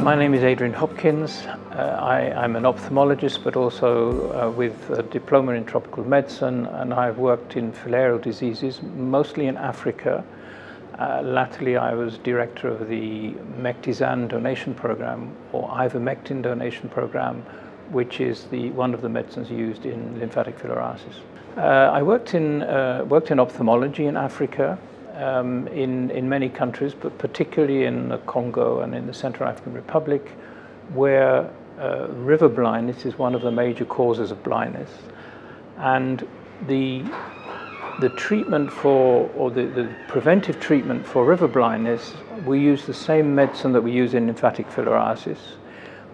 My name is Adrian Hopkins. I'm an ophthalmologist, but also with a diploma in tropical medicine, and I've worked in filarial diseases, mostly in Africa. Latterly, I was director of the Mectizan donation program, or ivermectin donation program, which is one of the medicines used in lymphatic filariasis. I worked in ophthalmology in Africa, in many countries, but particularly in the Congo and in the Central African Republic, where river blindness is one of the major causes of blindness. And the treatment for, or the preventive treatment for river blindness, we use the same medicine that we use in lymphatic filariasis.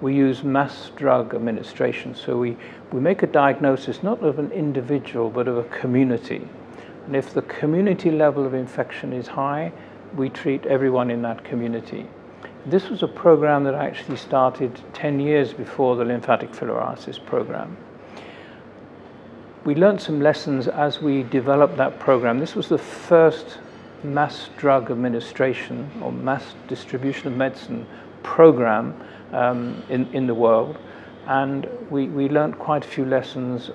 We use mass drug administration. So we make a diagnosis not of an individual, but of a community. And if the community level of infection is high, we treat everyone in that community. This was a program that actually started 10 years before the lymphatic filariasis program. We learned some lessons as we developed that program. This was the first mass drug administration or mass distribution of medicine program in the world. And we learned quite a few lessons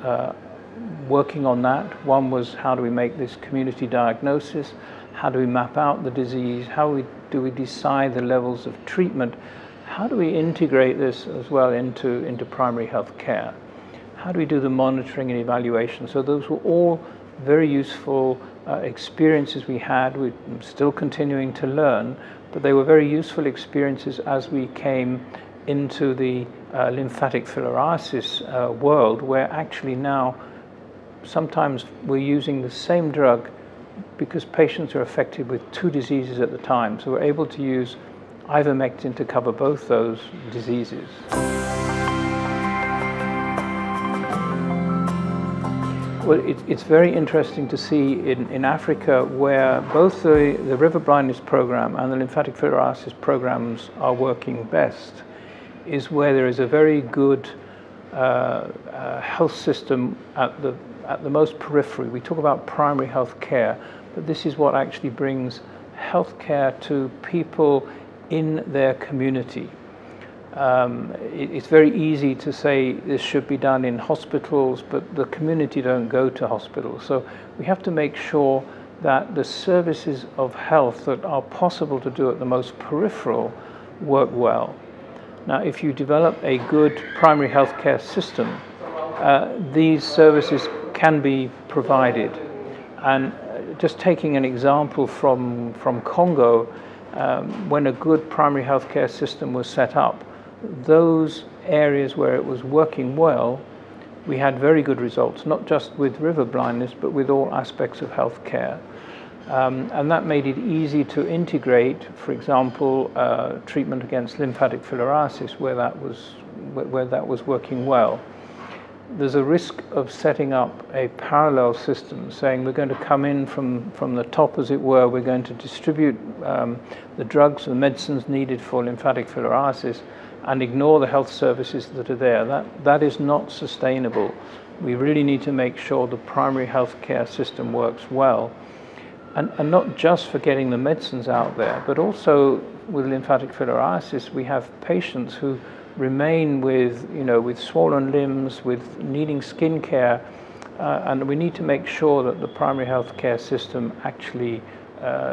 working on that. One was, how do we make this community diagnosis? How do we map out the disease? How do we decide the levels of treatment? How do we integrate this as well into primary health care? How do we do the monitoring and evaluation? So those were all very useful experiences we had. We're still continuing to learn, but they were very useful experiences as we came into the lymphatic filariasis world, where actually now sometimes we're using the same drug because patients are affected with two diseases at the time. So we're able to use ivermectin to cover both those diseases. Well, it's very interesting to see in Africa, where both the river blindness program and the lymphatic filariasis programs are working best, is where there is a very good health system at the most periphery. We talk about primary health care, but this is what actually brings health care to people in their community. It's very easy to say this should be done in hospitals, but the community don't go to hospitals. So we have to make sure that the services of health that are possible to do at the most peripheral work well. Now, if you develop a good primary health care system, these services can be provided. And just taking an example from Congo, when a good primary health care system was set up, those areas where it was working well, we had very good results, not just with river blindness, but with all aspects of health care. And that made it easy to integrate, for example, treatment against lymphatic filariasis, where that was working well. There's a risk of setting up a parallel system, saying we're going to come in from the top, as it were. We're going to distribute the drugs, the medicines needed for lymphatic filariasis, and ignore the health services that are there. That is not sustainable. We really need to make sure the primary health care system works well. And not just for getting the medicines out there, but also with lymphatic filariasis, we have patients who remain with swollen limbs, with needing skin care, and we need to make sure that the primary health care system actually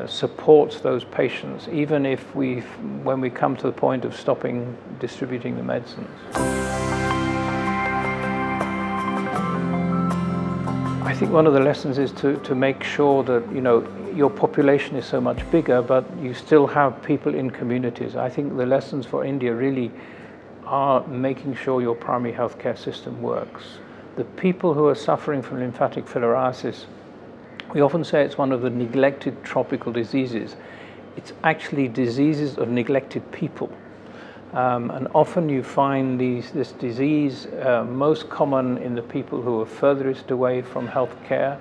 supports those patients, even if when we come to the point of stopping distributing the medicines. I think one of the lessons is to make sure that your population is so much bigger, but you still have people in communities. I think the lessons for India really are making sure your primary health care system works. The people who are suffering from lymphatic filariasis, we often say it's one of the neglected tropical diseases. It's actually diseases of neglected people. And often you find this disease most common in the people who are furthest away from health care,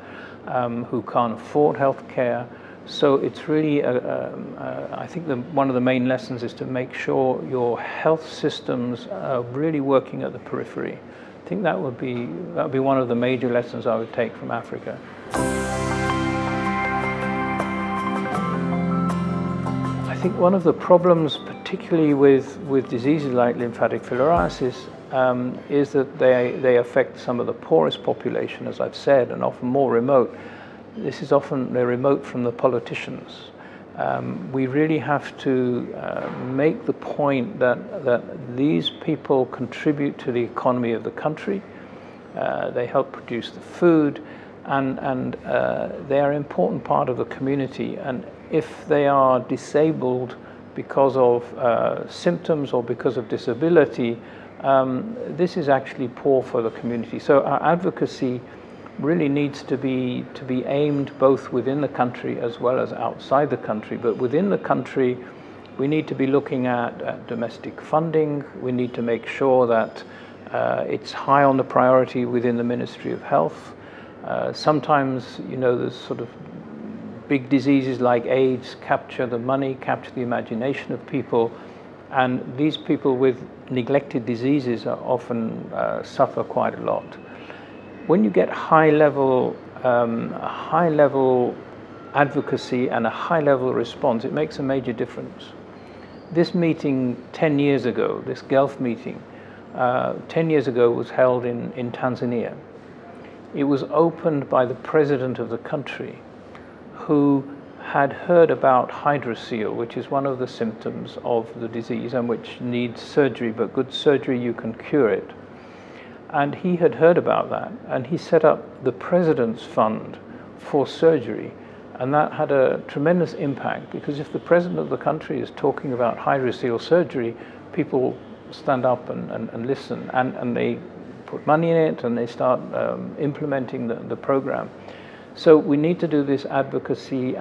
who can't afford health care. So it's really, I think one of the main lessons is to make sure your health systems are really working at the periphery. I think that would be one of the major lessons I would take from Africa. I think one of the problems, particularly particularly with diseases like lymphatic filariasis, is that they affect some of the poorest population, as I've said, and often more remote. This is often they're remote from the politicians. We really have to make the point that these people contribute to the economy of the country. They help produce the food, and they are an important part of the community. And if they are disabled because of symptoms or because of disability, this is actually poor for the community. So our advocacy really needs to be aimed both within the country as well as outside the country. But within the country, we need to be looking at domestic funding. We need to make sure that it's high on the priority within the Ministry of Health. Sometimes, you know, there's sort of big diseases like AIDS capture the money, capture the imagination of people, and these people with neglected diseases are often suffer quite a lot. When you get high level advocacy and a high level response, it makes a major difference. This meeting 10 years ago, this Gulf meeting, 10 years ago was held in Tanzania. It was opened by the president of the country, who had heard about hydrocele, which is one of the symptoms of the disease and which needs surgery, but good surgery, you can cure it. And he had heard about that, and he set up the President's Fund for surgery. And that had a tremendous impact, because if the president of the country is talking about hydrocele surgery, people stand up and listen, and they put money in it, and they start implementing the program. So we need to do this advocacy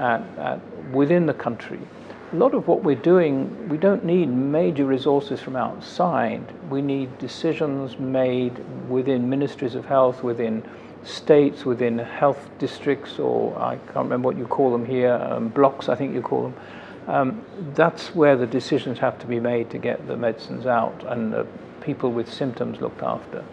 within the country. A lot of what we're doing, we don't need major resources from outside. We need decisions made within ministries of health, within states, within health districts, or I can't remember what you call them here, blocks I think you call them. That's where the decisions have to be made to get the medicines out and the people with symptoms looked after.